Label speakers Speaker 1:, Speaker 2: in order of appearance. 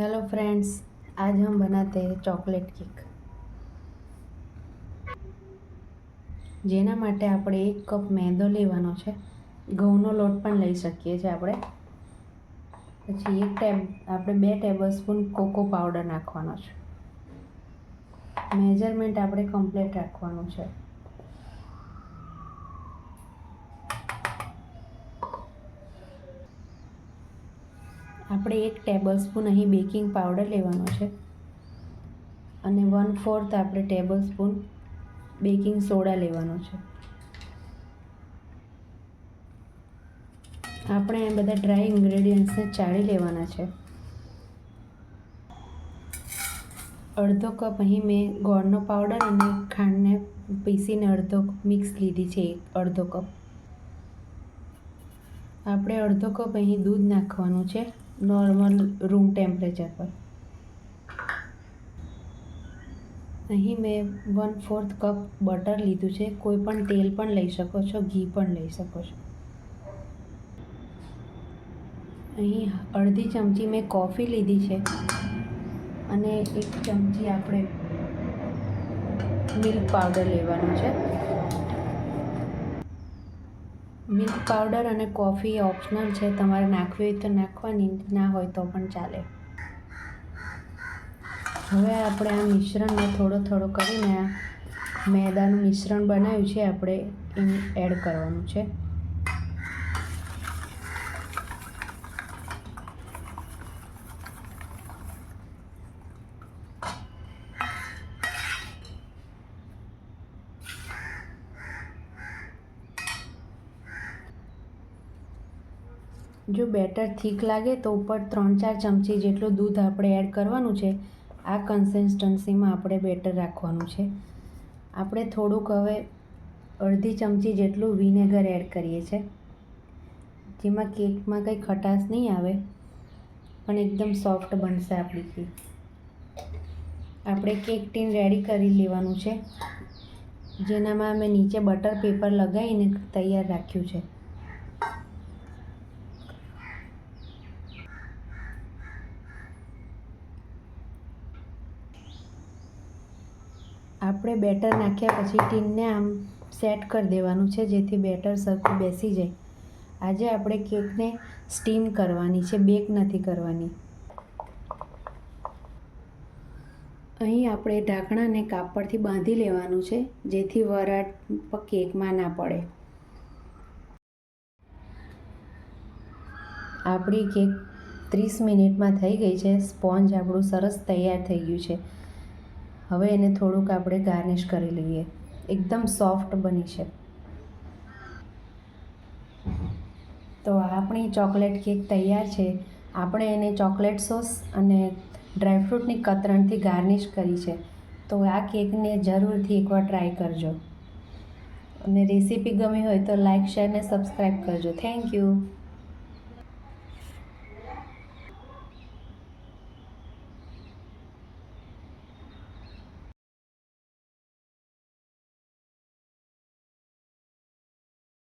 Speaker 1: Hello friends, आज हम बनाते हैं चॉकलेट केक। જેના માટે આપણે 1 કપ મેદો લેવાનો છે। ઘઉંનો લોટ પણ લઈ શકીએ છીએ આપણે। પછી આપણે 2 ટેબલસ્પૂન કોકો પાવડર નાખવાનો છે। મેજરમેન્ટ આપણે કમ્પ્લીટ રાખવાનું છે। આપણે 1 ટેબલસ્પૂન અહીં બેકિંગ પાવડર લેવાનો છે અને 1/4 આપણે ટેબલસ્પૂન બેકિંગ સોડા લેવાનો છે। આપણે આ બધા ડ્રાય ઇન્ગ્રેડિયન્ટ્સને ચાળી લેવાના છે। અડધો કપ અહીં મેં ગોળનો પાવડર અને ખાંડને પીસીને અડધો મિક્સ લીધી છે, અડધો કપ। આપણે અડધો કપ અહીં દૂધ નાખવાનું છે, નોર્મલ રૂમ ટેમ્પરેચર પર। અહીં મેં 1/4 કપ બટર લીધું છે। કોઈ પણ તેલ પણ લઈ શકો છો, ઘી પણ લઈ શકો છો। અહીં અડધી ચમચી મેં કોફી લીધી છે અને 1 ચમચી આપણે મિલ્ક પાવડર લેવાનો છે। મિલ્ક પાવડર અને કોફી ઓપ્શનલ છે, તમારે નાખવી હોય તો નાખવાની, ના હોય તો પણ ચાલે। હવે આપણે આ મિશ્રણને થોડો થોડો કરીને આ મેદાનું મિશ્રણ બનાવ્યું છે આપણે એને એડ કરવાનું છે। જો બેટર થીક લાગે તો ઉપર 3-4 ચમચી જેટલું દૂધ આપણે એડ કરવાનું છે। આ કન્સિસ્ટન્સીમાં આપણે બેટર રાખવાનું છે। આપણે થોડુંક હવે અડધી ચમચી જેટલું વિનેગર એડ કરીએ છીએ, જેમાં કેકમાં કંઈ ખટાશ નહીં આવે પણ એકદમ સોફ્ટ બનશે આપણી કેક। આપણે કેક ટીન રેડી કરી લેવાનું છે, જેનામાં મેં નીચે બટર પેપર લગાવીને તૈયાર રાખ્યું છે। આપણે બેટર નાખ્યા પછી ટીનને આમ સેટ કરી દેવાનું છે, જેથી બેટર સરખું બેસી જાય। આજે આપણે કેકને સ્ટીમ કરવાની છે, બેક નથી કરવાની। અહીં આપણે ઢાંકણાને કાપડથી બાંધી લેવાનું છે, જેથી વરાળ કેકમાં ના પડે। આપણી કેક 30 મિનિટમાં થઈ ગઈ છે। સ્પોન્જ આપણું સરસ તૈયાર થઈ ગયું છે। હવે એને થોડુંક આપણે ગાર્નિશ કરી લઈએ, એકદમ સોફ્ટ બની છે। તો આપણી ચોકલેટ કેક તૈયાર છે। આપણે એને ચોકલેટ સોસ અને ડ્રાયફ્રૂટની કતરણથી ગાર્નિશ કરી છે। તો આ કેકને જરૂરથી એકવાર ટ્રાય કરજો અને રેસીપી ગમી હોય તો લાઇક, શેર ને સબસ્ક્રાઈબ કરજો। Thank you.